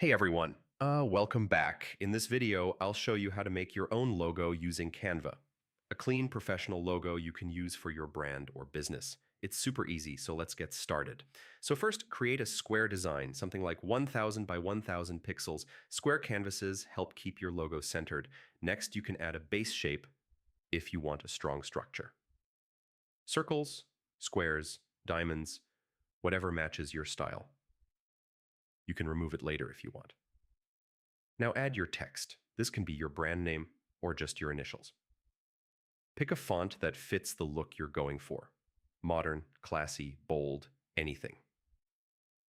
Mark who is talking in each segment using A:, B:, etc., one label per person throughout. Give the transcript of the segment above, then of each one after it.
A: Hey everyone, welcome back. In this video, I'll show you how to make your own logo using Canva. A clean, professional logo you can use for your brand or business. It's super easy, so let's get started. So first, create a square design, something like 1000 by 1000 pixels. Square canvases help keep your logo centered. Next, you can add a base shape if you want a strong structure. Circles, squares, diamonds, whatever matches your style. You can remove it later if you want. Now add your text. This can be your brand name or just your initials. Pick a font that fits the look you're going for. Modern, classy, bold, anything.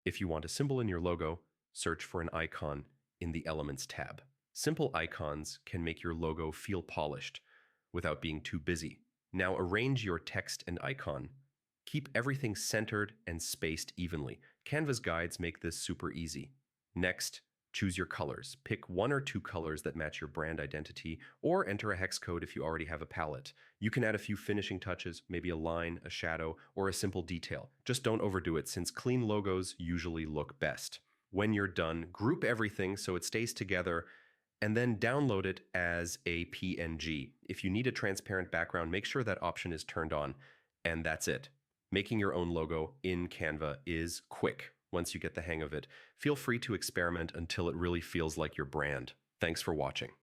A: If you want a symbol in your logo, search for an icon in the Elements tab. Simple icons can make your logo feel polished without being too busy. Now arrange your text and icon. Keep everything centered and spaced evenly. Canva's guides make this super easy. Next, choose your colors. Pick one or two colors that match your brand identity, or enter a hex code if you already have a palette. You can add a few finishing touches, maybe a line, a shadow, or a simple detail. Just don't overdo it, since clean logos usually look best. When you're done, group everything so it stays together, and then download it as a PNG. If you need a transparent background, make sure that option is turned on, and that's it. Making your own logo in Canva is quick. Once you get the hang of it, feel free to experiment until it really feels like your brand. Thanks for watching.